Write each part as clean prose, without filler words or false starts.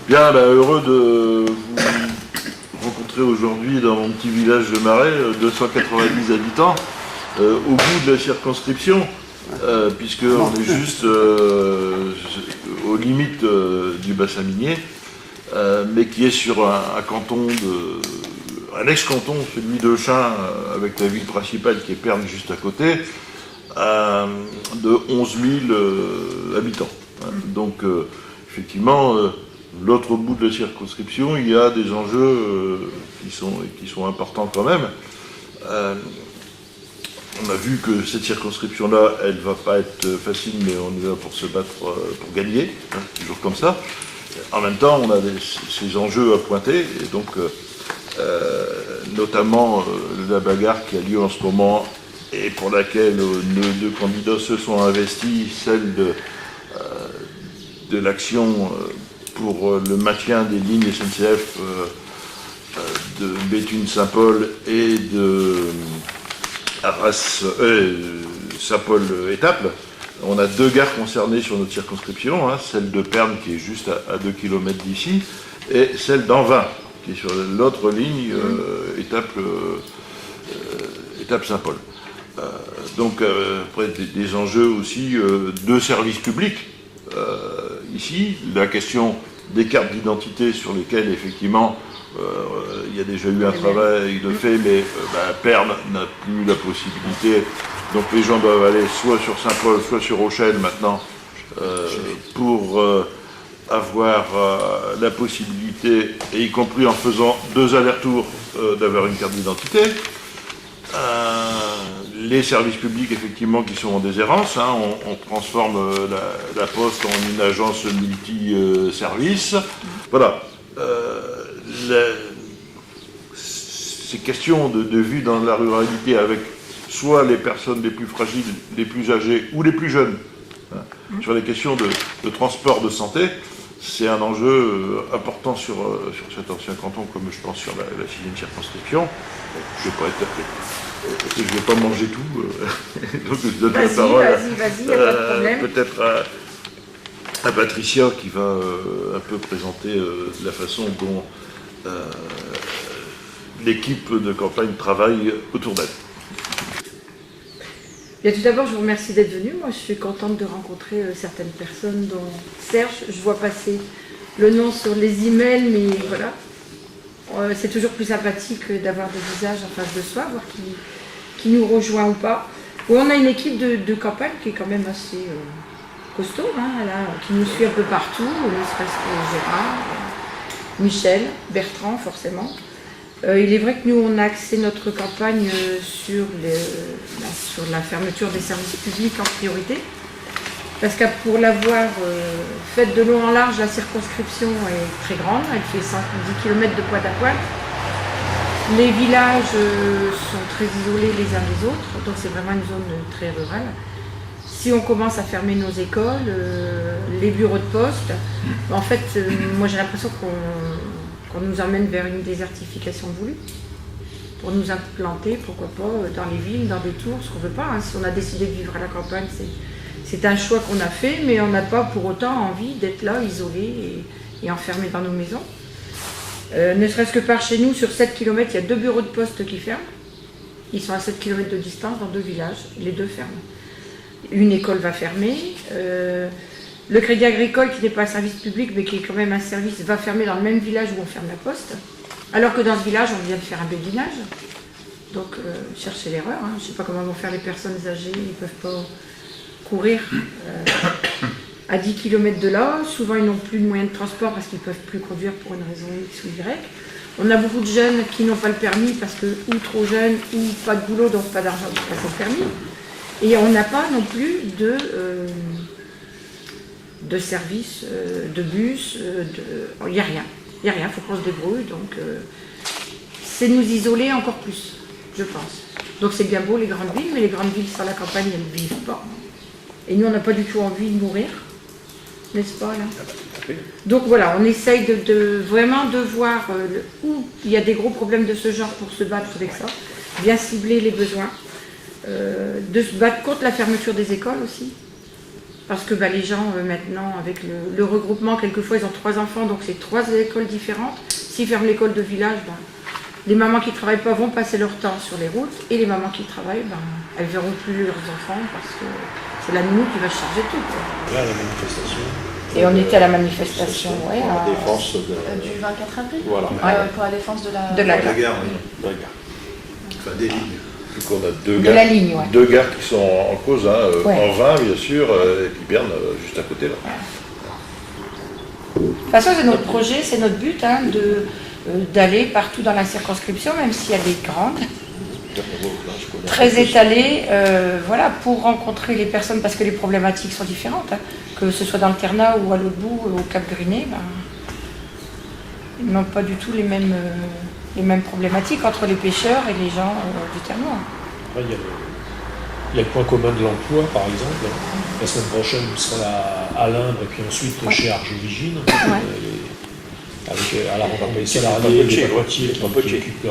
Bien, heureux de vous rencontrer aujourd'hui dans mon petit village de Marais, 290 habitants, au bout de la circonscription, puisqu'on est juste aux limites du bassin minier, mais qui est sur un canton un ex-canton, celui de Chain, avec la ville principale qui est Pernes juste à côté, de 11 000 habitants. Donc, effectivement, l'autre bout de la circonscription, il y a des enjeux qui sont importants quand même. On a vu que cette circonscription-là, elle ne va pas être facile, mais on est là pour se battre pour gagner, toujours comme ça. En même temps, on a ces enjeux à pointer, et donc notamment la bagarre qui a lieu en ce moment et pour laquelle nos deux candidats se sont investis, celle de l'action pour le maintien des lignes SNCF de Béthune-Saint-Paul et de Saint-Paul-Étaples. On a deux gares concernées sur notre circonscription, celle de Pernes qui est juste à 2 km d'ici, et celle d'Anvin qui est sur l'autre ligne, Étaples-Saint-Paul. Donc après des enjeux aussi de services publics. Ici, la question des cartes d'identité sur lesquelles effectivement il y a déjà eu un travail de fait, mais Pernes n'a plus la possibilité. Donc les gens doivent aller soit sur Saint-Paul, soit sur Rochelle maintenant pour avoir la possibilité, et y compris en faisant 2 allers-retours, d'avoir une carte d'identité. Les services publics, effectivement, qui sont en déshérence. On transforme la Poste en une agence multi-service. Voilà. Ces questions de vue dans la ruralité avec soit les personnes les plus fragiles, les plus âgées ou les plus jeunes, sur les questions de transport de santé, c'est un enjeu important sur cet ancien canton, comme je pense sur la 6e circonscription. Je ne vais pas manger tout, donc je donne la parole vas-y, y a pas de problème. Peut-être à Patricia qui va un peu présenter la façon dont l'équipe de campagne travaille autour d'elle. Bien, tout d'abord, je vous remercie d'être venu. Moi, je suis contente de rencontrer certaines personnes, dont Serge. Je vois passer le nom sur les emails, mais voilà. C'est toujours plus sympathique d'avoir des visages en face de soi, voir qui nous rejoint ou pas. Oui, on a une équipe de campagne qui est quand même assez costaud, qui nous suit un peu partout, ne serait-ce que Gérard, Michel, Bertrand, forcément. Il est vrai que nous, on a axé notre campagne sur la fermeture des services publics en priorité. Parce que pour l'avoir faite de long en large, la circonscription est très grande, elle fait 110 km de pointe à pointe. Les villages sont très isolés les uns des autres, donc c'est vraiment une zone très rurale. Si on commence à fermer nos écoles, les bureaux de poste, en fait, moi j'ai l'impression qu'on nous emmène vers une désertification voulue. Pour nous implanter, pourquoi pas, dans les villes, dans des tours, ce qu'on ne veut pas. Si on a décidé de vivre à la campagne, c'est un choix qu'on a fait, mais on n'a pas pour autant envie d'être là, isolés et enfermés dans nos maisons. Ne serait-ce que par chez nous, sur 7 km, il y a 2 bureaux de poste qui ferment. Ils sont à 7 km de distance dans 2 villages, les 2 ferment. Une école va fermer. Le Crédit Agricole, qui n'est pas un service public, mais qui est quand même un service, va fermer dans le même village où on ferme la poste. Alors que dans ce village, on vient de faire un béguinage. Donc, cherchez l'erreur. Je ne sais pas comment vont faire les personnes âgées, ils ne peuvent pas courir à 10 km de là. Souvent, ils n'ont plus de moyens de transport parce qu'ils ne peuvent plus conduire pour une raison X ou Y. On a beaucoup de jeunes qui n'ont pas le permis parce que ou trop jeunes ou pas de boulot, donc pas d'argent pour passer le permis. Et on n'a pas non plus de service, de bus, il n'y a rien. Il n'y a rien, il faut qu'on se débrouille. Donc, c'est nous isoler encore plus, je pense. Donc, c'est bien beau les grandes villes, mais les grandes villes sur la campagne, elles ne vivent pas. Et nous, on n'a pas du tout envie de mourir, n'est-ce pas là? Donc voilà, on essaye vraiment de voir où il y a des gros problèmes de ce genre pour se battre avec ça, bien cibler les besoins, de se battre contre la fermeture des écoles aussi. Parce que les gens, maintenant, avec le regroupement, quelquefois, ils ont 3 enfants, donc c'est 3 écoles différentes. S'ils ferment l'école de village, les mamans qui ne travaillent pas vont passer leur temps sur les routes, et les mamans qui travaillent, elles ne verront plus leurs enfants, parce que c'est la nounou qui va charger tout. Là, la manifestation. Et on était à la manifestation, ouais. Pour la défense du 24 avril. Voilà. Pour la défense de la De la La gare, oui. De la gare. Enfin, des lignes. Donc on a deux de gares, la ligne, ouais. deux gares qui sont en cause, Ouais. en 20 bien sûr, et puis Berne juste à côté là. De toute façon, c'est notre projet, c'est notre but d'aller partout dans la circonscription, même si elle est grande, très étalée, voilà, pour rencontrer les personnes, parce que les problématiques sont différentes, que ce soit dans le Ternat ou à l'autre bout, au Cap-Griné, ils n'ont pas du tout les mêmes problématiques entre les pêcheurs et les gens du Ternat. Après, il y a le point commun de l'emploi, par exemple. La semaine prochaine, vous serez à Limbe et puis ensuite chez Argevigine, avec à la rencontre des salariés, des papetiers qui occupent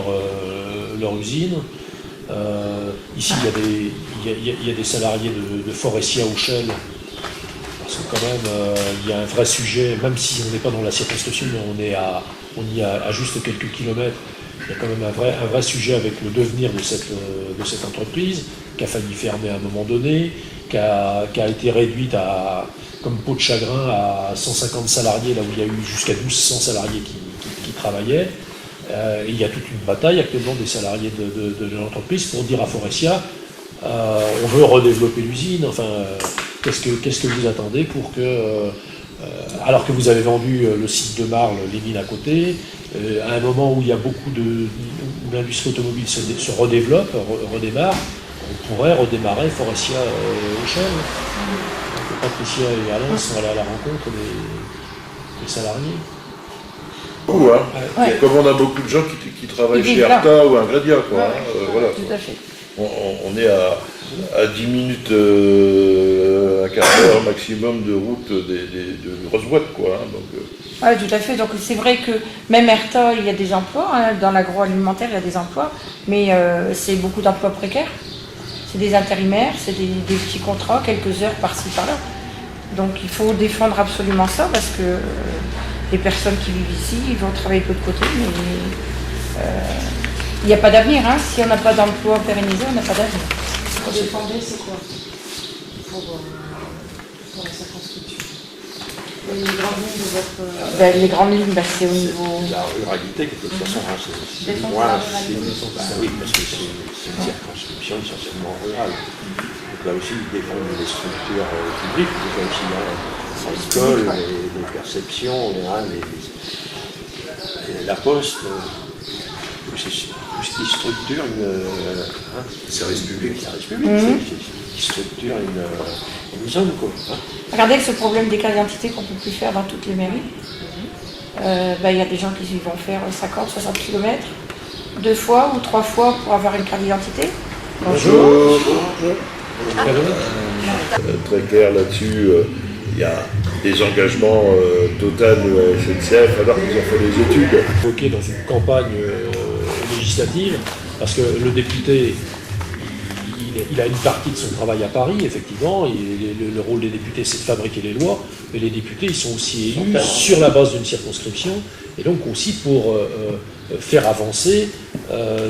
leur usine. Ici, il y a des salariés de Forestia au Shell, parce que quand même, il y a un vrai sujet, même si on n'est pas dans la circonscription, mais on y a à juste quelques kilomètres. Il y a quand même un vrai sujet avec le devenir de cette entreprise, qui a failli fermer à un moment donné, qui a été réduite comme peau de chagrin à 150 salariés, là où il y a eu jusqu'à 1200 salariés qui travaillaient. Et il y a toute une bataille actuellement des salariés de l'entreprise pour dire à Forestia, on veut redévelopper l'usine, enfin, qu'est-ce que vous attendez pour que... alors que vous avez vendu le site de Marle, les mines à côté, à un moment où il y a beaucoup où l'industrie automobile se redéveloppe, redémarre, on pourrait redémarrer Forestia au Shell. Donc, Patricia et Alain sont allés à la rencontre des salariés. Ouais. Comme on a beaucoup de gens qui travaillent Ils chez vivent là. Arta ou Ingredia, quoi. Ouais. Voilà. Tout à fait. On est à 10 minutes, un quart d'heure maximum de route de grosses boîtes, quoi. Oui, tout à fait. Donc c'est vrai que même Erta, il y a des emplois, dans l'agroalimentaire, il y a des emplois, mais c'est beaucoup d'emplois précaires. C'est des intérimaires, c'est des petits contrats, quelques heures par-ci, par-là. Donc il faut défendre absolument ça, parce que les personnes qui vivent ici, ils vont travailler de l'autre côté, mais il n'y a pas d'avenir. Si on n'a pas d'emploi pérennisé, on n'a pas d'avenir. Vous défendez, c'est quoi pour la circonscription? Les grandes lignes de votre... Les grandes lignes, c'est au niveau... La ruralité, de toute façon, c'est Défendre moi, la ruralité. oui, parce que c'est une circonscription essentiellement rurale. Donc là aussi, ils défendent les structures publiques, déjà aussi l'école, les perceptions, la poste, tout ce qui structure Service public. qui structure une zone, quoi. Regardez ce problème des cartes d'identité qu'on ne peut plus faire dans toutes les mairies. Il y a des gens qui vont faire 50, 60 km 2 fois ou 3 fois pour avoir une carte d'identité. Bonjour. Très clair là-dessus, il y a des engagements Total de la SNCF alors qu'ils ont fait des études. Évoqué dans une campagne législative, parce que le député, il a une partie de son travail à Paris, effectivement, le rôle des députés, c'est de fabriquer les lois, mais les députés, ils sont aussi élus sur la base d'une circonscription, et donc aussi pour faire avancer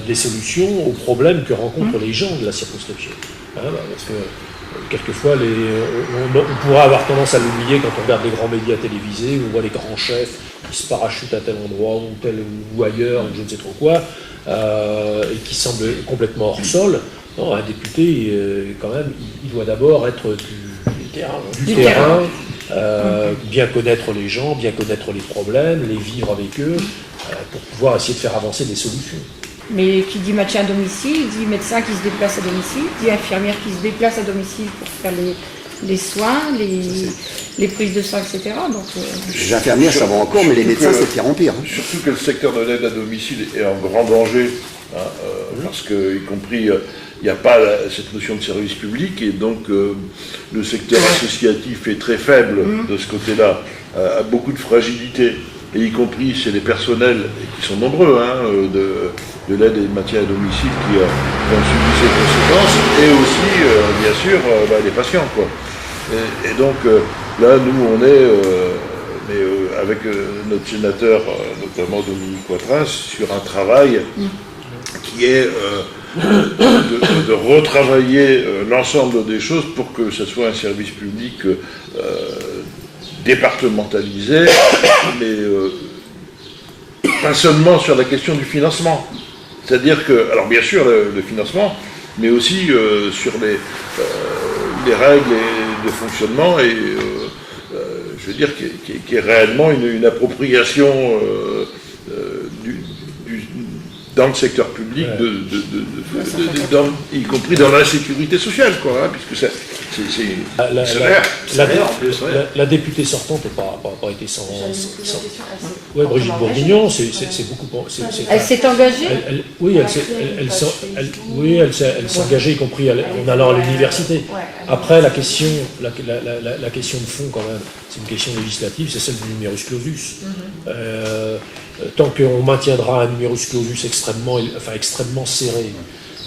des solutions aux problèmes que rencontrent les gens de la circonscription. Parce que quelquefois, on pourra avoir tendance à l'oublier quand on regarde les grands médias télévisés, où on voit les grands chefs qui se parachutent à tel endroit ou ailleurs, ou je ne sais trop quoi, et qui semblent complètement hors sol. Non, un député, quand même, il doit d'abord être du terrain, bien connaître les gens, bien connaître les problèmes, les vivre avec eux, pour pouvoir essayer de faire avancer des solutions. Mais qui dit maintien à domicile, dit médecin qui se déplace à domicile, dit infirmière qui se déplace à domicile pour faire les soins, les prises de sang, etc. Donc, Les infirmières, ça va encore, mais les médecins, c'est pire en pire. Surtout que le secteur de l'aide à domicile est en grand danger, parce que, y compris, il n'y a pas cette notion de service public, et donc le secteur associatif est très faible de ce côté-là, a beaucoup de fragilité, et y compris chez les personnels, et qui sont nombreux, de l'aide et du maintien à domicile qui ont subi ces conséquences, et aussi, bien sûr, les patients, quoi. Et donc là, nous, on est, avec notre sénateur, notamment Dominique Watras, sur un travail qui est de retravailler l'ensemble des choses pour que ce soit un service public départementalisé, mais pas seulement sur la question du financement. C'est-à-dire que, alors bien sûr le financement, mais aussi sur les règles de fonctionnement et je veux dire qui est réellement une appropriation dans le secteur public, y compris dans l'insécurité sociale, quoi, hein, puisque c'est la députée sortante n'a pas été sans. Oui, Brigitte Bourguignon, c'est beaucoup. Elle s'est engagée. Elle s'est engagée, y compris en allant à l'université. Après, la question de fond, quand même, c'est une question législative, c'est celle du numerus clausus. Tant qu'on maintiendra un numerus clausus extrêmement serré,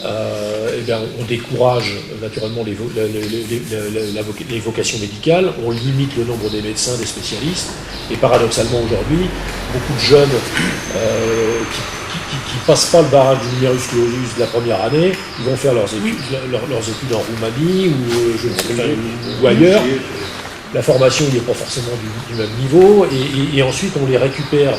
on décourage naturellement les vocations médicales, on limite le nombre des médecins, des spécialistes, et paradoxalement aujourd'hui, beaucoup de jeunes qui ne passent pas le barrage du numerus clausus de la première année, ils vont faire leurs études en Roumanie ou ailleurs. La formation n'est pas forcément du même niveau, et ensuite on les récupère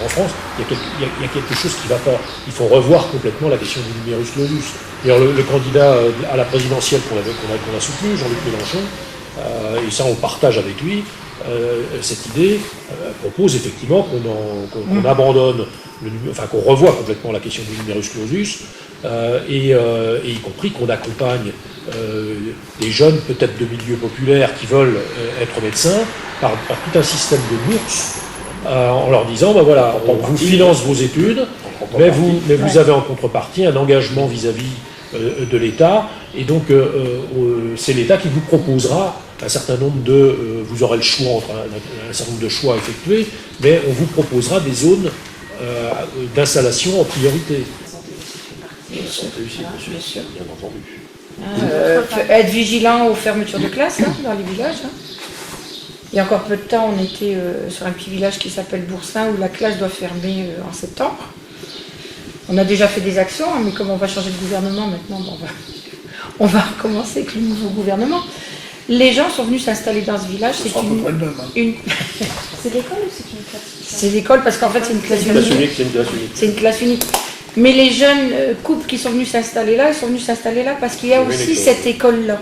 en France. Il y a quelque chose qui ne va pas. Il faut revoir complètement la question du numerus clausus. D'ailleurs, le candidat à la présidentielle qu'on a soutenu, Jean-Luc Mélenchon, et ça on partage avec lui, cette idée, propose effectivement qu'on abandonne, qu'on revoie complètement la question du numerus clausus, et y compris qu'on accompagne des jeunes, peut-être de milieux populaires, qui veulent être médecins, par tout un système de bourses, en leur disant, ben voilà, on vous finance vos études, mais vous avez en contrepartie un engagement vis-à-vis de l'État, et donc c'est l'État qui vous proposera un certain nombre vous aurez le choix entre un certain nombre de choix effectués, mais on vous proposera des zones d'installation en priorité. Bien sûr, bien entendu. Être vigilant aux fermetures de classes dans les villages. Il y a encore peu de temps, on était sur un petit village qui s'appelle Boursin où la classe doit fermer en septembre. On a déjà fait des actions, mais comme on va changer de gouvernement maintenant, on va recommencer avec le nouveau gouvernement. Les gens sont venus s'installer dans ce village. C'est l'école ou c'est une classe? C'est l'école parce qu'en fait c'est une classe unique. C'est une classe unique. Mais les jeunes couples qui sont venus s'installer là, ils sont venus s'installer là parce qu'il y a aussi cette école-là.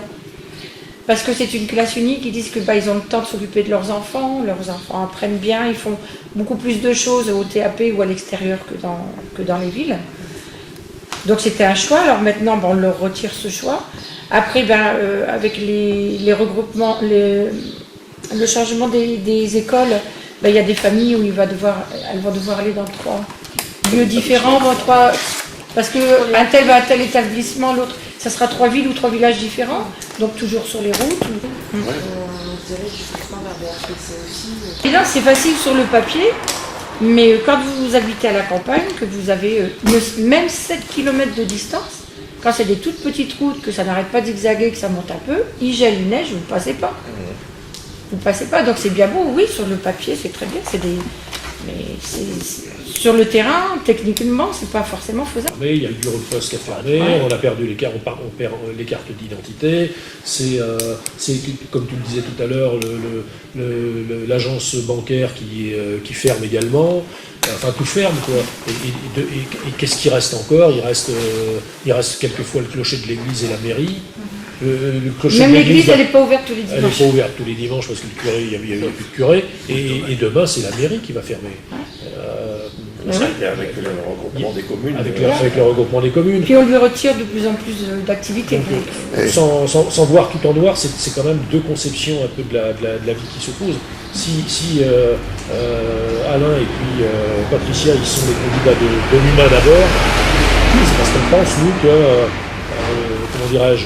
Parce que c'est une classe unique, ils disent que ils ont le temps de s'occuper de leurs enfants apprennent bien, ils font beaucoup plus de choses au TAP ou à l'extérieur que dans les villes. Donc c'était un choix, alors maintenant on leur retire ce choix. Après, avec les regroupements, le changement des écoles, il y a des familles où elles vont devoir aller dans 3 lieux différents, parce qu'un tel va à tel établissement, l'autre, ça sera 3 villes ou 3 villages différents, donc toujours sur les routes. On dirait justement vers des RPC aussi. Et là, c'est facile sur le papier, mais quand vous habitez à la campagne, que vous avez même 7 km de distance, quand c'est des toutes petites routes, que ça n'arrête pas de zigzaguer, que ça monte un peu, il gèle, il neige, vous ne passez pas. Vous ne passez pas, donc c'est bien beau, oui, sur le papier, c'est très bien, mais sur le terrain, techniquement, c'est pas forcément faisable. Mais il y a le bureau de poste qui a fermé, on a perdu les cartes, on perd les cartes d'identité. C'est comme tu le disais tout à l'heure, l'agence bancaire qui ferme également. Enfin, tout ferme, quoi. Et qu'est-ce qui reste encore ? Il reste quelquefois le clocher de l'église et la mairie. Même l'église, elle n'est pas ouverte tous les dimanches. Elle n'est pas ouverte tous les dimanches parce qu'il n'y a plus de curé. Et demain, c'est la mairie qui va fermer. Avec le regroupement des communes. Avec le regroupement des communes. Puis on lui retire de plus en plus d'activités. Sans voir tout en noir, c'est quand même deux conceptions un peu de la vie qui s'opposent. Si Alain et puis Patricia, ils sont les candidats de l'humain d'abord, c'est parce qu'on pense, nous, que, comment dirais-je,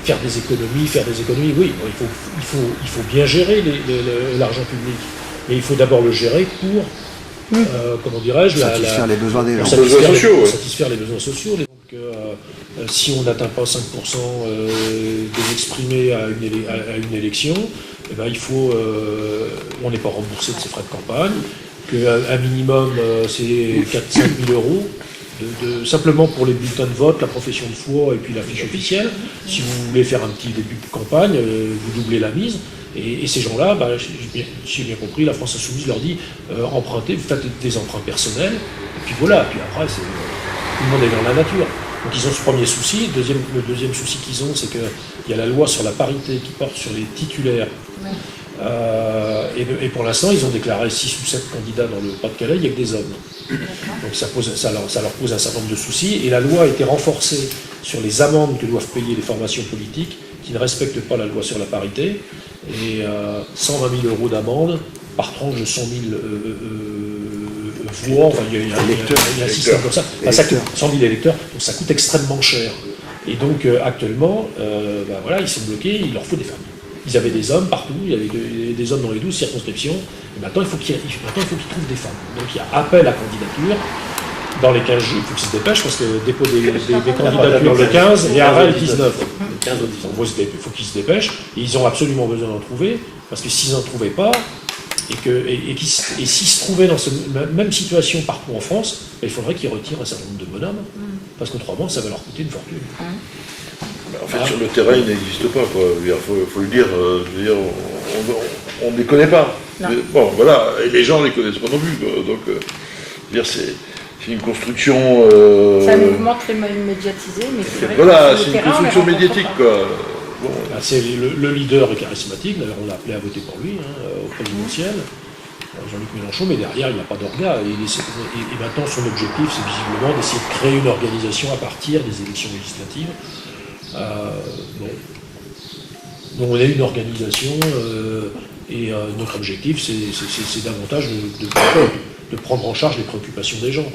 faire des économies, oui, il faut bien gérer l'argent public, mais il faut d'abord le gérer pour, comment dirais-je, satisfaire les besoins des gens. Satisfaire les besoins sociaux. Donc, si on n'atteint pas 5% des exprimés à une élection, eh ben, on n'est pas remboursé de ses frais de campagne, qu'un minimum c'est 4-5 000 euros, simplement pour les bulletins de vote, la profession de foi et puis la fiche officielle. Si vous voulez faire un petit début de campagne, vous doublez la mise. Et ces gens-là, j'ai bien compris, la France Insoumise leur dit empruntez, vous faites des emprunts personnels, et puis voilà, puis après, tout le monde est dans la nature. Donc ils ont ce premier souci. Le deuxième souci qu'ils ont, c'est qu'il y a la loi sur la parité qui porte sur les titulaires. Oui. Et pour l'instant, ils ont déclaré 6 ou 7 candidats dans le Pas-de-Calais, il n'y a que des hommes. Donc ça leur pose un certain nombre de soucis. Et la loi a été renforcée sur les amendes que doivent payer les formations politiques qui ne respectent pas la loi sur la parité. Et 120 000 euros d'amende par tranche de 100 000 voix. Enfin, il y a un système comme ça. Enfin, 100 000 électeurs, donc ça coûte extrêmement cher. Et donc actuellement, voilà, ils sont bloqués, il leur faut des femmes. Ils avaient des hommes partout, il y avait des hommes dans les 12 circonscriptions, et maintenant il faut qu'ils trouvent des femmes. Donc il y a appel à candidature, dans les 15 jours, il faut qu'ils se dépêchent, parce que dépôt des candidatures le 15 et arrêt le 19. Il faut qu'ils se dépêchent, et ils ont absolument besoin d'en trouver, parce que s'ils n'en trouvaient pas, et s'ils se trouvaient dans cette même situation partout en France, il faudrait qu'ils retirent un certain nombre de bonhommes, parce qu'autrement ça va leur coûter une fortune. En fait, sur le terrain, il n'existe pas, quoi. Il faut le dire, je veux dire, on ne les connaît pas. Mais, bon, voilà, et les gens ne les connaissent pas non plus, quoi. Donc, je veux dire, c'est une construction... C'est un mouvement très médiatisé, mais c'est vrai voilà, que c'est une construction médiatique, quoi. Bon. C'est le leader est charismatique, d'ailleurs on l'a appelé à voter pour lui, au présidentiel, Jean-Luc Mélenchon, mais derrière il n'y a pas d'orga. Et maintenant son objectif, c'est visiblement d'essayer de créer une organisation à partir des élections législatives. Donc on a une organisation et notre objectif c'est davantage de prendre en charge les préoccupations des gens.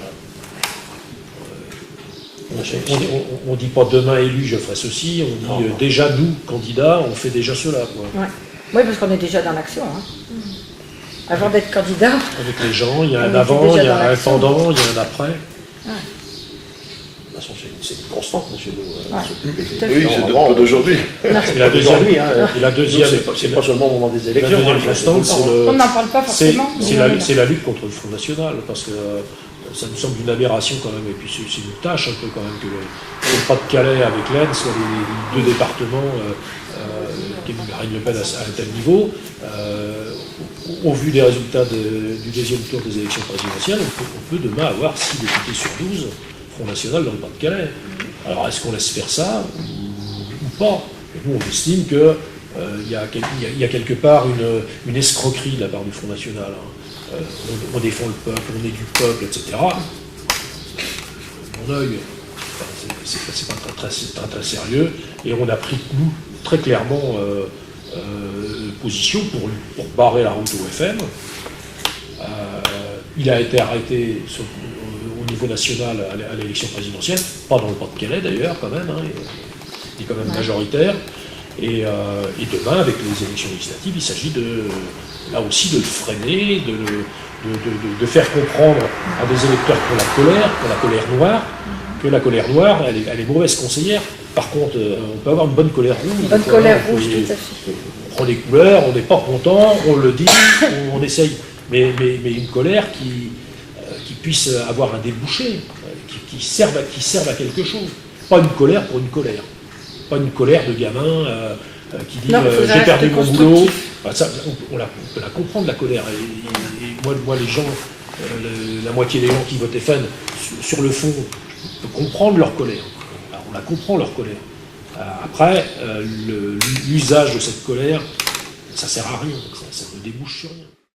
On ne dit pas demain élu je ferai ceci, on dit déjà nous, candidats, on fait déjà cela. Quoi. Ouais. Oui, parce qu'on est déjà dans l'action. Avant d'être candidat. Avec les gens, il y a un avant, il y a un pendant, il y a un après. Ouais. De toute façon, c'est une constante chez nous. Oui, c'est pas d'aujourd'hui. Et la deuxième, c'est pas seulement au moment des élections. La deuxième constante, on n'en parle pas forcément. c'est la lutte contre le Front National, parce que ça nous semble une aberration quand même, et puis c'est une tâche un peu quand même que le Pas-de-Calais avec l'Aisne soient les deux départements qui Marine Le Pen à un tel niveau. Au vu des résultats du deuxième tour des élections présidentielles, on peut demain avoir 6 députés sur 12 Front National dans le Pas-de-Calais. Alors est-ce qu'on laisse faire ça ou pas? Et nous on estime qu'il y a quelque part une escroquerie de la part du Front National. On défend le peuple, on est du peuple, etc. Mon œil, c'est pas très sérieux, et on a pris, nous, très clairement position pour barrer la route au FN. Il a été arrêté au niveau national à l'élection présidentielle, pas dans le Pas-de-Calais d'ailleurs, quand même, il est quand même majoritaire. Et demain, avec les élections législatives, il s'agit là aussi de le freiner, de faire comprendre à des électeurs pour la colère noire, que la colère noire, elle est mauvaise conseillère. Par contre, on peut avoir une bonne colère rouge. Une bonne colère rouge, tout à fait. On prend des couleurs, on n'est pas content, on le dit, on essaye. Mais une colère qui puisse avoir un débouché, qui serve à quelque chose. Pas une colère pour une colère. Pas une colère de gamin qui dit j'ai perdu mon boulot. Enfin, ça, on peut la comprendre, la colère. Et moi, les gens, la moitié des gens qui votent FN, sur le fond, je peux comprendre leur colère. Alors, on la comprend, leur colère. Après, l'usage de cette colère, ça sert à rien. Ça ne débouche sur rien.